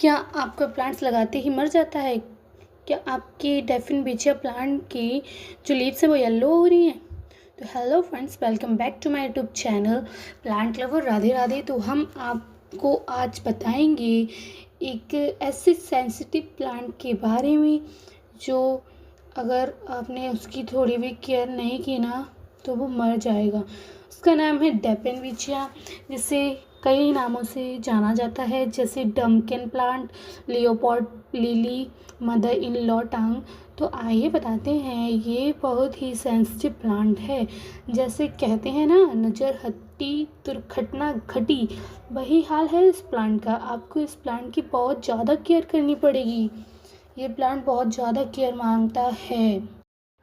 क्या आपका प्लांट्स लगाते ही मर जाता है? क्या आपके डेफिनबेचिया प्लांट की जो लीव्स हैं वो येलो हो रही हैं? तो hello friends, welcome back to my YouTube channel plant lover. Radhe Radhe. तो हम आपको आज बताएंगे एक ऐसे सेंसिटिव प्लांट के बारे में जो अगर आपने उसकी थोड़ी भी केयर नहीं की ना तो वो मर जाएगा। उसका नाम है डेफिनबेचिया, जिसे कई नामों से जाना जाता है, जैसे dumb cane plant, leopard lily, mother in law tongue. तो आइए बताते हैं, ये बहुत ही सेंसिटिव प्लांट है। जैसे कहते हैं ना, नज़र हट्टी दुर्घटना घटी, वही हाल है इस प्लांट का। आपको इस प्लांट की बहुत ज़्यादा केयर करनी पड़ेगी। ये प्लांट बहुत ज़्यादा केयर मांगता है।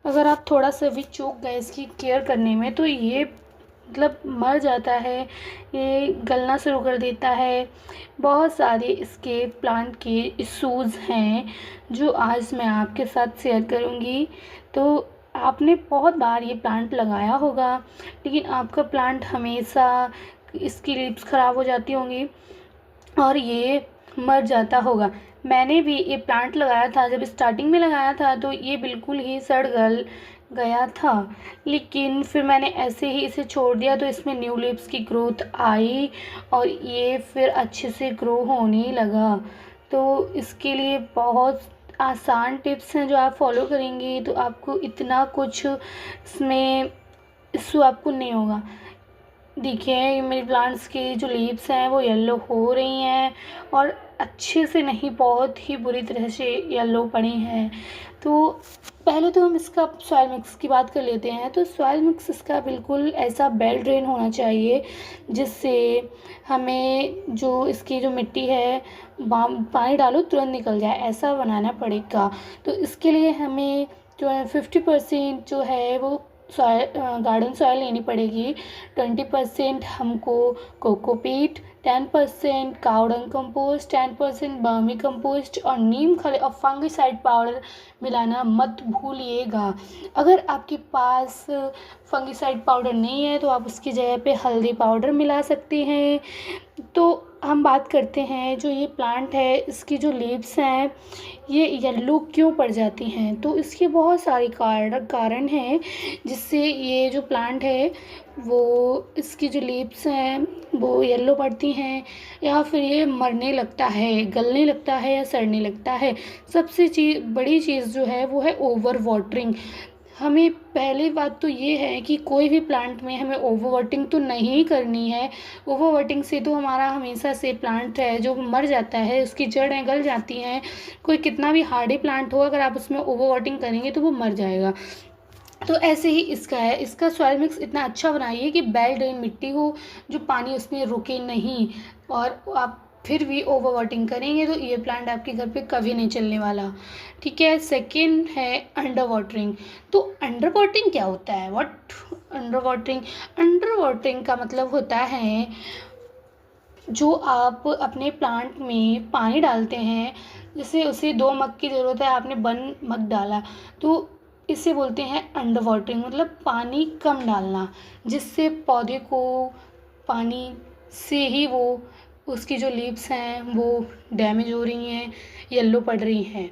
अगर आप थोड़ा सा भी चूक गए इसकी केयर करने में तो ये मर जाता है, ये गलना शुरू कर देता है। बहुत सारे इसके प्लांट के इशूज़ हैं जो आज मैं आपके साथ शेयर करूँगी। तो आपने बहुत बार ये प्लांट लगाया होगा, लेकिन आपका प्लांट हमेशा इसकी लीव्स ख़राब हो जाती होंगी और ये मर जाता होगा। मैंने भी ये प्लांट लगाया था, जब स्टार्टिंग में लगाया था तो ये बिल्कुल ही सड़ गल गया था, लेकिन फिर मैंने ऐसे ही इसे छोड़ दिया तो इसमें न्यू लीव्स की ग्रोथ आई और ये फिर अच्छे से ग्रो होने लगा। तो इसके लिए बहुत आसान टिप्स हैं जो आप फॉलो करेंगे तो आपको इतना कुछ इसमें इशू आपको नहीं होगा। देखिए, मेरे प्लांट्स की जो लीव्स हैं वो येलो हो रही हैं और अच्छे से नहीं, बहुत ही बुरी तरह से येलो पड़ी हैं। तो पहले तो हम इसका सॉइल मिक्स की बात कर लेते हैं। तो सॉइल मिक्स इसका बिल्कुल ऐसा वेल ड्रेन होना चाहिए जिससे हमें जो इसकी जो मिट्टी है पानी डालो तुरंत निकल जाए, ऐसा बनाना पड़ेगा। तो इसके लिए हमें जो है 50% जो है वो सॉइल गार्डन सॉइल लेनी पड़ेगी। 20% हमको cocopeat, 10% cow dung compost, 10% vermi compost और नीम खली और फंगिसाइड पाउडर मिलाना मत भूलिएगा। अगर आपके पास फंगिसाइड पाउडर नहीं है तो आप उसकी जगह पे हल्दी पाउडर मिला सकते हैं। तो हम बात करते हैं, जो ये प्लांट है इसकी जो लीव्स हैं ये येलो क्यों पड़ जाती हैं। तो इसके बहुत सारे कारण हैं जिससे ये जो प्लांट है वो इसकी जो लीव्स हैं वो येलो पड़ती हैं या फिर ये मरने लगता है, गलने लगता है या सड़ने लगता है। सबसे बड़ी चीज़ जो है वो है ओवर वाटरिंग। हमें पहली बात तो ये है कि कोई भी प्लांट में हमें ओवर वाटरिंग तो नहीं करनी है। ओवर वाटरिंग से तो हमारा हमेशा से प्लांट है जो मर जाता है, उसकी जड़ें गल जाती हैं। कोई कितना भी हार्डी प्लांट हो, अगर आप उसमें ओवर वाटरिंग करेंगे तो वो मर जाएगा। तो ऐसे ही इसका है, इसका सॉइल मिक्स इतना अच्छा बनाइए कि वेल ड्रेन मिट्टी हो, जो पानी उसमें रुके नहीं। और आप फिर भी ओवर वाटरिंग करेंगे तो ये प्लांट आपके घर पे कभी नहीं चलने वाला। ठीक है। सेकंड है अंडर वाटरिंग। तो अंडर वाटरिंग क्या होता है? What under watering? Under watering का मतलब होता है जो आप अपने प्लांट में पानी डालते हैं, जैसे उसे 2 मग की ज़रूरत है, आपने 1 मग डाला, तो इसे बोलते हैं अंडर वाटरिंग। मतलब पानी कम डालना, जिससे पौधे को पानी से ही वो उसकी जो लीव्स हैं वो डैमेज हो रही हैं, येलो पड़ रही हैं।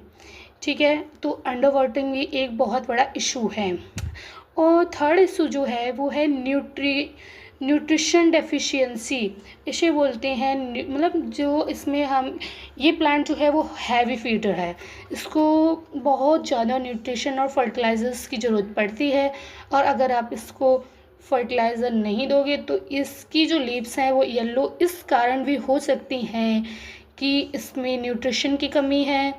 ठीक है। तो अंडर वाटरिंग भी एक बहुत बड़ा इशू है। और थर्ड इशू जो है वो है न्यूट्रिशन डेफिशिएंसी, इसे बोलते हैं। मतलब जो इसमें हम ये प्लांट जो है वो हैवी फीडर है, इसको बहुत ज़्यादा न्यूट्रिशन और फर्टिलाइज़र्स की ज़रूरत पड़ती है। और अगर आप इसको फर्टिलाइज़र नहीं दोगे तो इसकी जो लीव्स हैं वो येलो इस कारण भी हो सकती हैं कि इसमें न्यूट्रिशन की कमी है।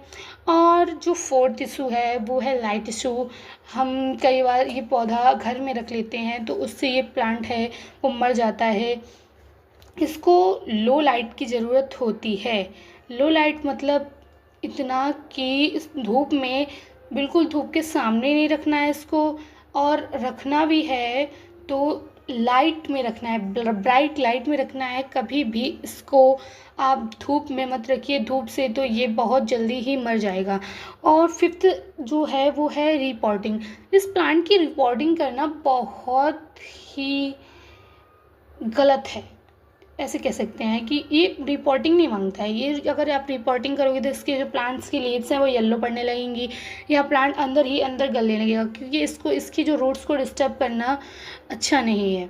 और जो फोर्थ इशू है वो है लाइट इशू। हम कई बार ये पौधा घर में रख लेते हैं तो उससे ये प्लांट है वो मर जाता है। इसको लो लाइट की ज़रूरत होती है। लो लाइट मतलब इतना कि इस धूप में, बिल्कुल धूप के सामने नहीं रखना है इसको, और रखना भी है तो लाइट में रखना है, ब्राइट लाइट में रखना है। कभी भी इसको आप धूप में मत रखिए, धूप से तो ये बहुत जल्दी ही मर जाएगा। और फिफ्थ जो है वो है रिपोर्टिंग। इस प्लांट की रिपोर्टिंग करना बहुत ही गलत है। ऐसे कह सकते हैं कि ये रिपोर्टिंग नहीं मांगता है। ये अगर आप रिपोर्टिंग करोगे तो इसके जो प्लांट्स की लीव्स हैं वो येलो पड़ने लगेंगी, या प्लांट अंदर ही अंदर गलने लगेगा, क्योंकि इसको इसकी जो रूट्स को डिस्टर्ब करना अच्छा नहीं है।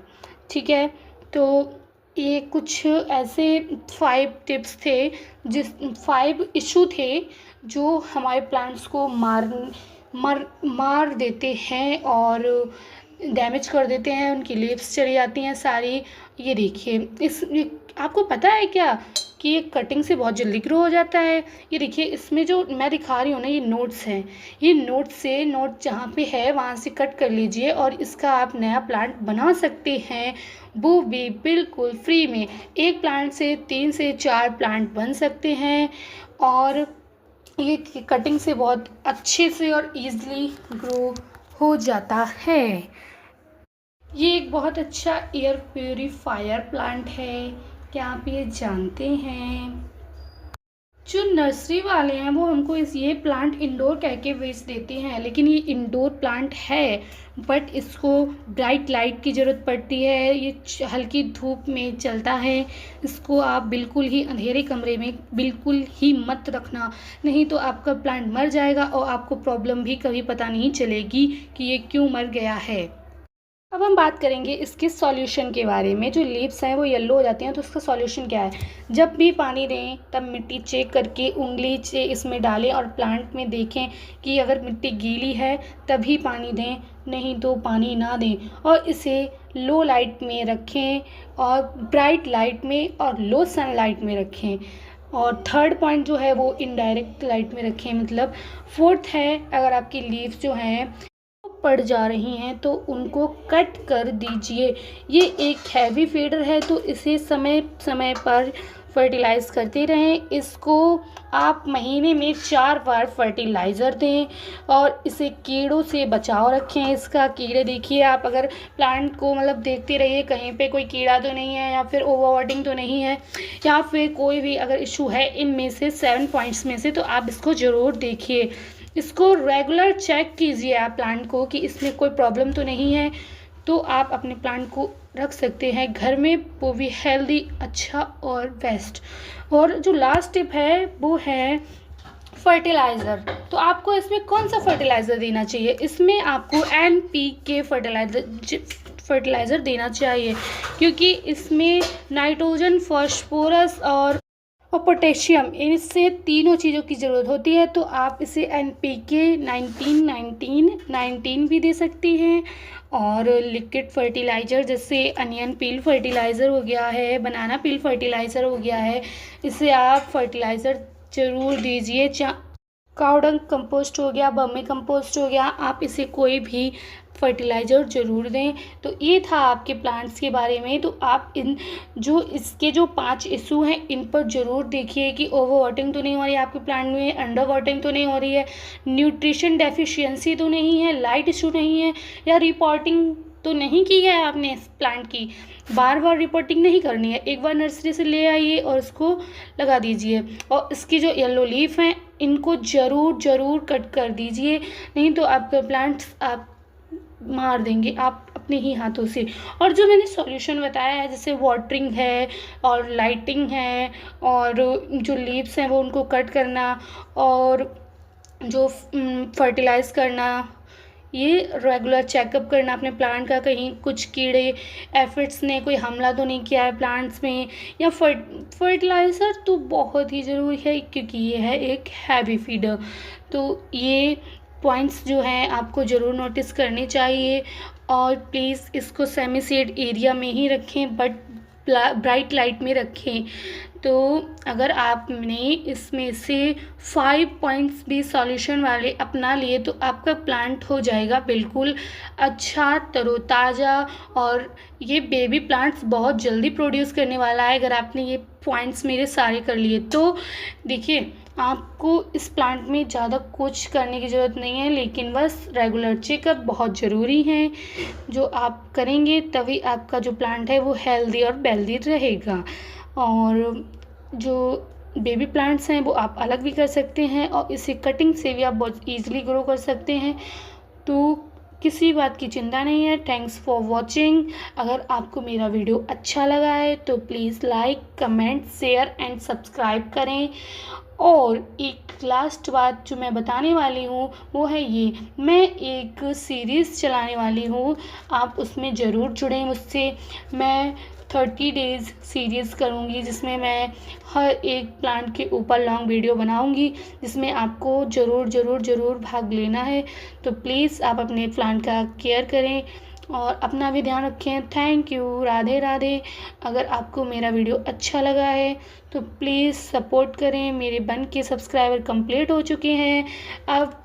ठीक है, तो ये कुछ ऐसे 5 टिप्स थे, 5 इशू थे जो हमारे प्लांट्स को मार देते हैं और डैमेज कर देते हैं, उनकी लीव्स चली जाती हैं सारी। ये देखिए, आपको पता है क्या कि ये कटिंग से बहुत जल्दी ग्रो हो जाता है। ये देखिए, इसमें जो मैं दिखा रही हूँ ना, ये नोट्स हैं। ये नोट जहाँ पे है वहाँ से कट कर लीजिए और इसका आप नया प्लांट बना सकते हैं, वो भी बिल्कुल फ्री में। एक प्लांट से 3 से 4 प्लांट बन सकते हैं और ये कटिंग से बहुत अच्छे से और इजीली ग्रो हो जाता है। ये एक बहुत अच्छा एयर प्यूरीफायर प्लांट है, क्या आप ये जानते हैं? जो नर्सरी वाले हैं वो हमको ये प्लांट इंडोर कह के बेच देते हैं, लेकिन ये इंडोर प्लांट है, बट इसको ब्राइट लाइट की ज़रूरत पड़ती है। ये हल्की धूप में चलता है। इसको आप बिल्कुल ही अंधेरे कमरे में बिल्कुल ही मत रखना, नहीं तो आपका प्लांट मर जाएगा और आपको प्रॉब्लम भी कभी पता नहीं चलेगी कि ये क्यों मर गया है। अब हम बात करेंगे इसके सॉल्यूशन के बारे में। जो लीव्स हैं वो येलो हो जाती हैं, तो उसका सॉल्यूशन क्या है? जब भी पानी दें तब मिट्टी चेक करके उंगली से इसमें डालें और प्लांट में देखें कि अगर मिट्टी गीली है तभी पानी दें, नहीं तो पानी ना दें। और इसे लो लाइट में रखें और ब्राइट लाइट में और लो सनलाइट में रखें। और थर्ड पॉइंट जो है वो इनडायरेक्ट लाइट में रखें। मतलब फोर्थ है, अगर आपकी लीव्स जो हैं पड़ जा रही हैं तो उनको कट कर दीजिए। ये एक हैवी फीडर है, तो इसे समय समय पर फर्टिलाइज़ करते रहें। इसको आप महीने में 4 बार फर्टिलाइज़र दें और इसे कीड़ों से बचाव रखें। इसका कीड़े देखिए आप, अगर प्लांट को मतलब देखते रहिए कहीं पे कोई कीड़ा तो नहीं है, या फिर ओवरवाटरिंग तो नहीं है, या फिर कोई भी अगर इशू है इनमें से 7 पॉइंट्स में से, तो आप इसको ज़रूर देखिए। इसको रेगुलर चेक कीजिए आप प्लांट को कि इसमें कोई प्रॉब्लम तो नहीं है, तो आप अपने प्लांट को रख सकते हैं घर में, वो भी हेल्दी, अच्छा और बेस्ट। और जो लास्ट टिप है वो है फर्टिलाइज़र। तो आपको इसमें कौन सा फर्टिलाइज़र देना चाहिए? इसमें आपको NPK फर्टिलाइज़र देना चाहिए, क्योंकि इसमें नाइट्रोजन, फास्फोरस और पोटेशियम, इससे तीनों चीज़ों की ज़रूरत होती है। तो आप इसे NPK 19 भी दे सकती हैं। और लिक्विड फर्टिलाइज़र जैसे अनियन पील फर्टिलाइज़र हो गया है, बनाना पील फर्टिलाइज़र हो गया है, इसे आप फर्टिलाइज़र ज़रूर दीजिए। काऊ डंग कंपोस्ट हो गया, बर्मी कंपोस्ट हो गया, आप इसे कोई भी फर्टिलाइज़र ज़रूर दें। तो ये था आपके प्लांट्स के बारे में। तो आप इसके जो 5 इशू हैं इन पर ज़रूर देखिए कि ओवर वाटरिंग तो नहीं हो रही है आपके प्लांट में, अंडर वाटरिंग तो नहीं हो रही है, न्यूट्रिशन डेफिशिएंसी तो नहीं है, लाइट इशू नहीं है, या रिपोर्टिंग तो नहीं की है आपने इस प्लांट की। बार बार रिपोर्टिंग नहीं करनी है, एक बार नर्सरी से ले आइए और उसको लगा दीजिए। और इसकी जो येलो लीफ हैं इनको ज़रूर कट कर दीजिए, नहीं तो आपका प्लांट्स आप मार देंगे आप अपने ही हाथों से। और जो मैंने सॉल्यूशन बताया है, जैसे वाटरिंग है और लाइटिंग है और जो लीव्स हैं वो उनको कट करना और जो फर्टिलाइज़ करना, ये रेगुलर चेकअप करना अपने प्लांट का, कहीं कुछ कीड़े एफिड्स ने कोई हमला तो नहीं किया है प्लांट्स में। या फर्टिलाइज़र तो बहुत ही ज़रूरी है, क्योंकि ये है एक हैवी फीडर। तो ये पॉइंट्स जो हैं आपको ज़रूर नोटिस करने चाहिए। और प्लीज़ इसको सेमी शेड एरिया में ही रखें, बट ब्राइट लाइट में रखें। तो अगर आपने इसमें से 5 पॉइंट्स भी सॉल्यूशन वाले अपना लिए तो आपका प्लांट हो जाएगा बिल्कुल अच्छा, तरोताज़ा, और ये बेबी प्लांट्स बहुत जल्दी प्रोड्यूस करने वाला है अगर आपने ये पॉइंट्स मेरे सारे कर लिए। तो देखिए, आपको इस प्लांट में ज़्यादा कुछ करने की ज़रूरत नहीं है, लेकिन बस रेगुलर चेकअप बहुत ज़रूरी है। जो आप करेंगे तभी आपका जो प्लांट है वो हेल्दी और वेल्दी रहेगा। और जो बेबी प्लांट्स हैं वो आप अलग भी कर सकते हैं और इसे कटिंग से भी आप बहुत ईज़िली ग्रो कर सकते हैं। तो किसी बात की चिंता नहीं है। Thanks for watching. अगर आपको मेरा वीडियो अच्छा लगा है तो please like, comment, share and subscribe करें। और एक लास्ट बात जो मैं बताने वाली हूँ वो है ये, मैं एक सीरीज़ चलाने वाली हूँ, आप उसमें ज़रूर जुड़ें मुझसे। मैं 30 डेज़ सीरीज़ करूँगी जिसमें मैं हर एक प्लांट के ऊपर लॉन्ग वीडियो बनाऊँगी, जिसमें आपको ज़रूर भाग लेना है। तो प्लीज़ आप अपने प्लांट का केयर करें और अपना भी ध्यान रखें। Thank you. राधे राधे। अगर आपको मेरा वीडियो अच्छा लगा है तो प्लीज़ सपोर्ट करें। मेरे 1K सब्सक्राइबर कंप्लीट हो चुके हैं। अब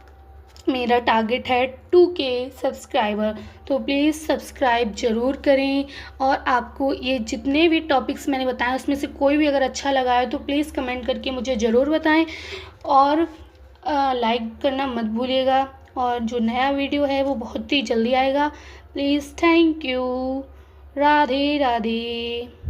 मेरा टारगेट है 2K सब्सक्राइबर, तो प्लीज़ सब्सक्राइब ज़रूर करें। और आपको ये जितने भी टॉपिक्स मैंने बताए उसमें से कोई भी अगर अच्छा लगा है तो प्लीज़ कमेंट करके मुझे ज़रूर बताएं। और लाइक करना मत भूलिएगा। और जो नया वीडियो है वो बहुत ही जल्दी आएगा। Please, thank you. Radhe Radhe.